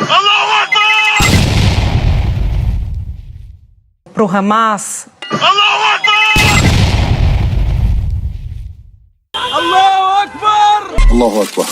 Allahu Akbar! Pro Hamas. Allahu Akbar! Allahu Akbar! Allahu Akbar!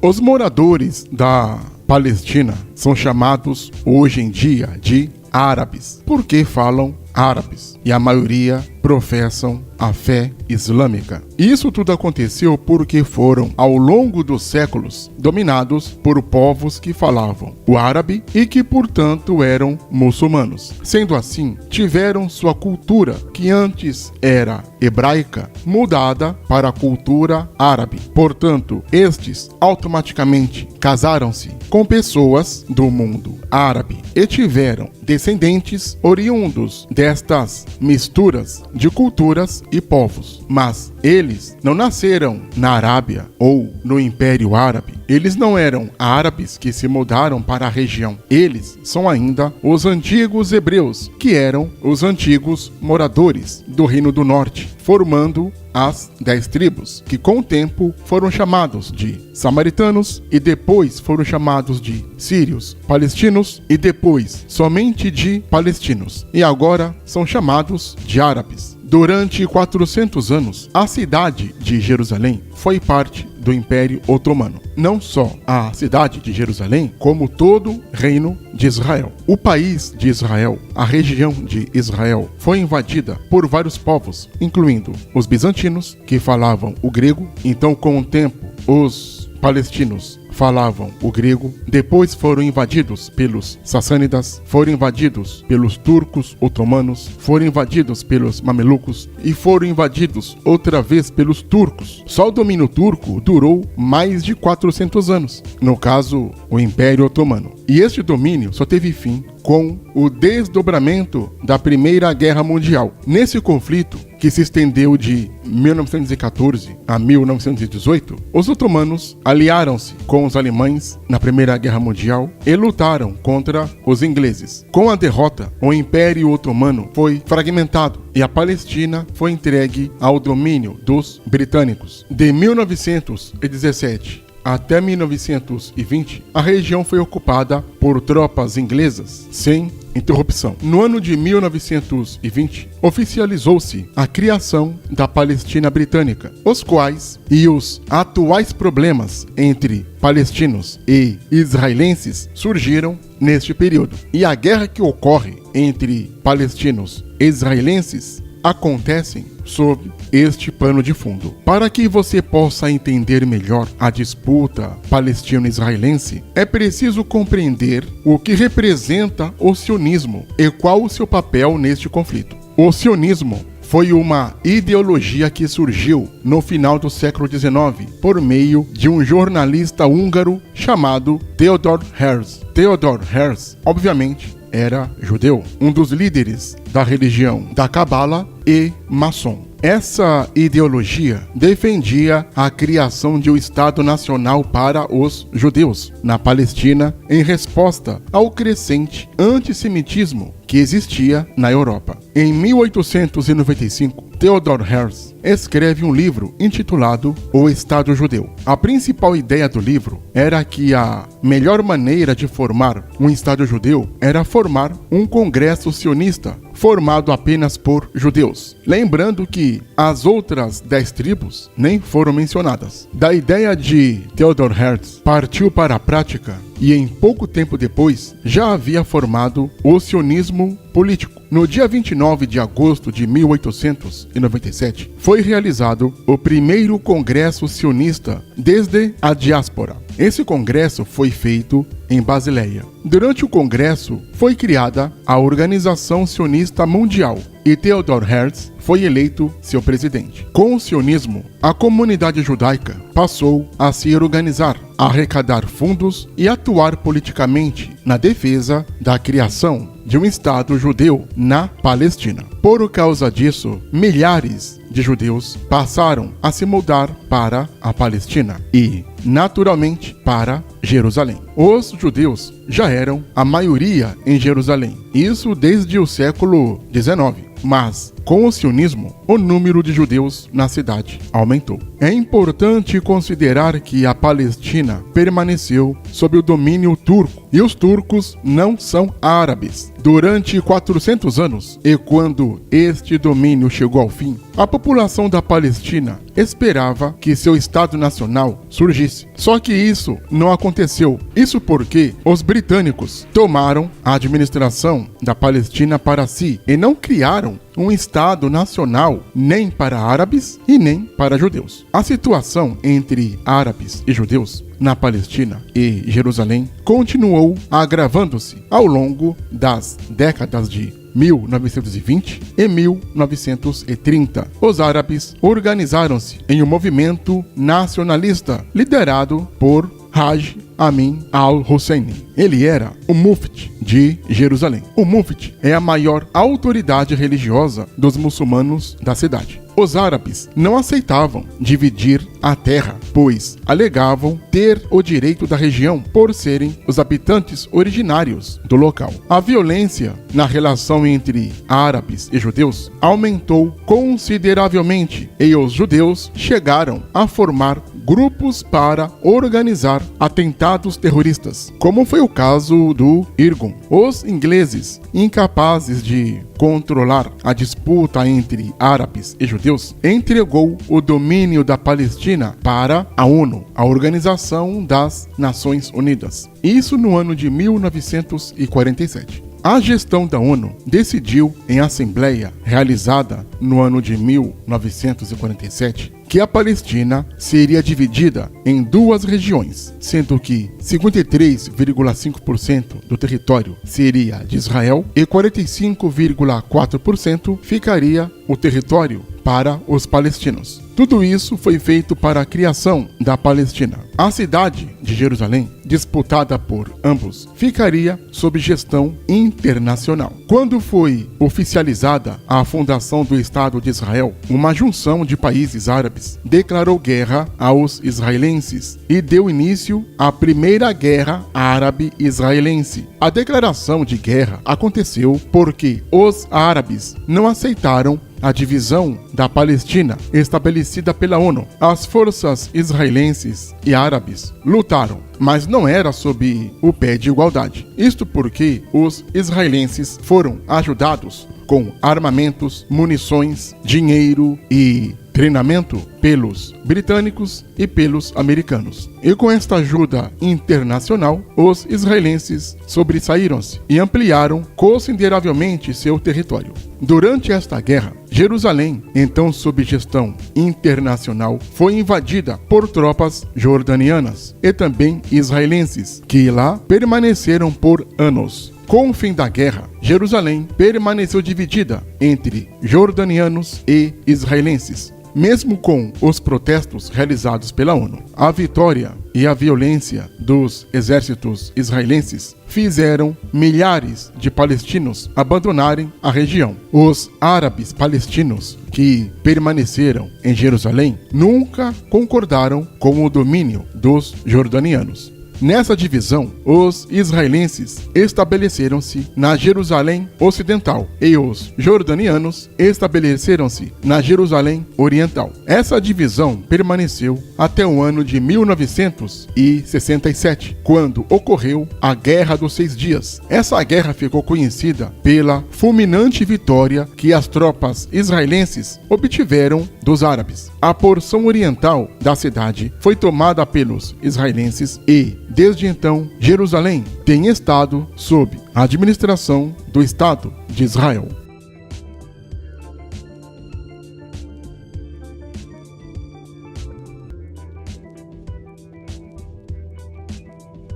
Os moradores da Palestina são chamados hoje em dia de árabes, porque falam árabes e a maioria professam a fé islâmica. Isso tudo aconteceu porque foram, ao longo dos séculos, dominados por povos que falavam o árabe e que, portanto, eram muçulmanos. Sendo assim, tiveram sua cultura, que antes era hebraica, mudada para a cultura árabe. Portanto, estes automaticamente casaram-se com pessoas do mundo árabe e tiveram descendentes oriundos destas misturas de culturas e povos. Mas eles não nasceram na Arábia ou no Império Árabe. Eles não eram árabes que se mudaram para a região. Eles são ainda os antigos hebreus, que eram os antigos moradores do Reino do Norte, formando as 10 tribos, que com o tempo foram chamados de samaritanos e depois foram chamados de sírios, palestinos e depois somente de palestinos. E agora são chamados de árabes. Durante 400 anos, a cidade de Jerusalém foi parte do Império Otomano. Não só a cidade de Jerusalém, como todo o reino de Israel. O país de Israel, a região de Israel, foi invadida por vários povos, incluindo os bizantinos, que falavam o grego. Então, com o tempo, os palestinos falavam o grego, depois foram invadidos pelos sassânidas, foram invadidos pelos turcos otomanos, foram invadidos pelos mamelucos e foram invadidos outra vez pelos turcos. Só o domínio turco durou mais de 400 anos, no caso, o Império Otomano. E este domínio só teve fim com o desdobramento da Primeira Guerra Mundial. Nesse conflito, que se estendeu de 1914 a 1918, os otomanos aliaram-se com os alemães na Primeira Guerra Mundial e lutaram contra os ingleses. Com a derrota, o Império Otomano foi fragmentado e a Palestina foi entregue ao domínio dos britânicos. De 1917 até 1920, a região foi ocupada por tropas inglesas sem interrupção. No ano de 1920, oficializou-se a criação da Palestina Britânica, os quais e os atuais problemas entre palestinos e israelenses surgiram neste período. E a guerra que ocorre entre palestinos e israelenses acontecem sob este pano de fundo. Para que você possa entender melhor a disputa palestino-israelense, é preciso compreender o que representa o sionismo e qual o seu papel neste conflito. O sionismo foi uma ideologia que surgiu no final do século XIX por meio de um jornalista húngaro chamado Theodor Herzl. Theodor Herzl, obviamente, era judeu, um dos líderes da religião da Cabala e maçom. Essa ideologia defendia a criação de um Estado nacional para os judeus na Palestina em resposta ao crescente antissemitismo que existia na Europa. Em 1895, Theodor Herzl escreve um livro intitulado O Estado Judeu. A principal ideia do livro era que a melhor maneira de formar um Estado judeu era formar um congresso sionista formado apenas por judeus. Lembrando que as outras 10 tribos nem foram mencionadas. Da ideia de Theodor Herzl partiu para a prática e em pouco tempo depois já havia formado o sionismo político. No dia 29 de agosto de 1897, foi realizado o primeiro congresso sionista desde a diáspora. Esse congresso foi feito em Basileia. Durante o congresso, foi criada a Organização Sionista Mundial e Theodor Herzl foi eleito seu presidente. Com o sionismo, a comunidade judaica passou a se organizar, a arrecadar fundos e atuar politicamente na defesa da criação de um Estado judeu na Palestina. Por causa disso, milhares de judeus passaram a se mudar para a Palestina e, naturalmente, para Jerusalém. Os judeus já eram a maioria em Jerusalém, isso desde o século XIX. mas com o sionismo, o número de judeus na cidade aumentou. É importante considerar que a Palestina permaneceu sob o domínio turco e os turcos não são árabes. Durante 400 anos, e quando este domínio chegou ao fim, a população da Palestina esperava que seu Estado Nacional surgisse. Só que isso não aconteceu. Isso porque os britânicos tomaram a administração da Palestina para si e não criaram um Estado nacional nem para árabes e nem para judeus. A situação entre árabes e judeus na Palestina e Jerusalém continuou agravando-se ao longo das décadas de 1920 e 1930. Os árabes organizaram-se em um movimento nacionalista liderado por Haj Amin al-Husseini. Ele era o mufti de Jerusalém. O mufti é a maior autoridade religiosa dos muçulmanos da cidade. Os árabes não aceitavam dividir a terra, pois alegavam ter o direito da região por serem os habitantes originários do local. A violência na relação entre árabes e judeus aumentou consideravelmente e os judeus chegaram a formar grupos para organizar atentados terroristas, como foi o caso do Irgun. Os ingleses, incapazes de controlar a disputa entre árabes e judeus, entregou o domínio da Palestina para a ONU, a Organização das Nações Unidas. Isso no ano de 1947. A gestão da ONU decidiu, em assembleia realizada no ano de 1947, que a Palestina seria dividida em duas regiões, sendo que 53,5% do território seria de Israel e 45,4% ficaria o território para os palestinos. Tudo isso foi feito para a criação da Palestina. A cidade de Jerusalém, disputada por ambos, ficaria sob gestão internacional. Quando foi oficializada a fundação do Estado de Israel, uma junção de países árabes declarou guerra aos israelenses e deu início à Primeira Guerra Árabe-Israelense. A declaração de guerra aconteceu porque os árabes não aceitaram a divisão da Palestina estabelecida pela ONU. As forças israelenses e árabes lutaram, mas não era sob o pé de igualdade. Isto porque os israelenses foram ajudados com armamentos, munições, dinheiro e treinamento pelos britânicos e pelos americanos. E com esta ajuda internacional, os israelenses sobressaíram-se e ampliaram consideravelmente seu território. Durante esta guerra, Jerusalém, então sob gestão internacional, foi invadida por tropas jordanianas e também israelenses, que lá permaneceram por anos. Com o fim da guerra, Jerusalém permaneceu dividida entre jordanianos e israelenses. Mesmo com os protestos realizados pela ONU, a vitória e a violência dos exércitos israelenses fizeram milhares de palestinos abandonarem a região. Os árabes palestinos que permaneceram em Jerusalém nunca concordaram com o domínio dos jordanianos. Nessa divisão, os israelenses estabeleceram-se na Jerusalém Ocidental e os jordanianos estabeleceram-se na Jerusalém Oriental. Essa divisão permaneceu até o ano de 1967, quando ocorreu a Guerra dos 6 Dias. Essa guerra ficou conhecida pela fulminante vitória que as tropas israelenses obtiveram dos árabes. A porção oriental da cidade foi tomada pelos israelenses e, desde então, Jerusalém tem estado sob a administração do Estado de Israel.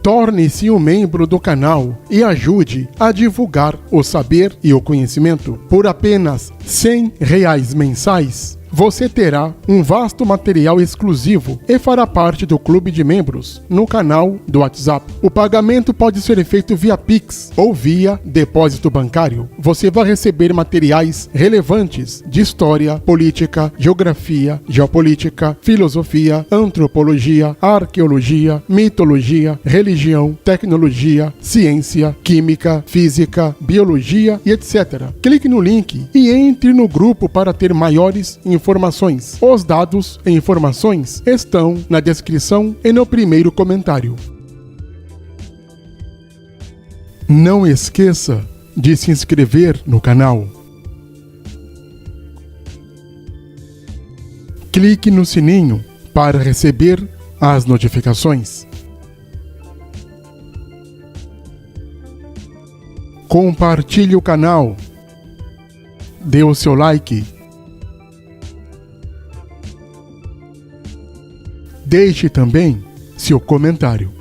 Torne-se um membro do canal e ajude a divulgar o saber e o conhecimento. Por apenas R$100 mensais, você terá um vasto material exclusivo e fará parte do clube de membros no canal do WhatsApp. O pagamento pode ser feito via Pix ou via depósito bancário. Você vai receber materiais relevantes de história, política, geografia, geopolítica, filosofia, antropologia, arqueologia, mitologia, religião, tecnologia, ciência, química, física, biologia e etc. Clique no link e entre no grupo para ter maiores informações. Os dados e informações estão na descrição e no primeiro comentário. Não esqueça de se inscrever no canal. Clique no sininho para receber as notificações. Compartilhe o canal. Dê o seu like. Deixe também seu comentário.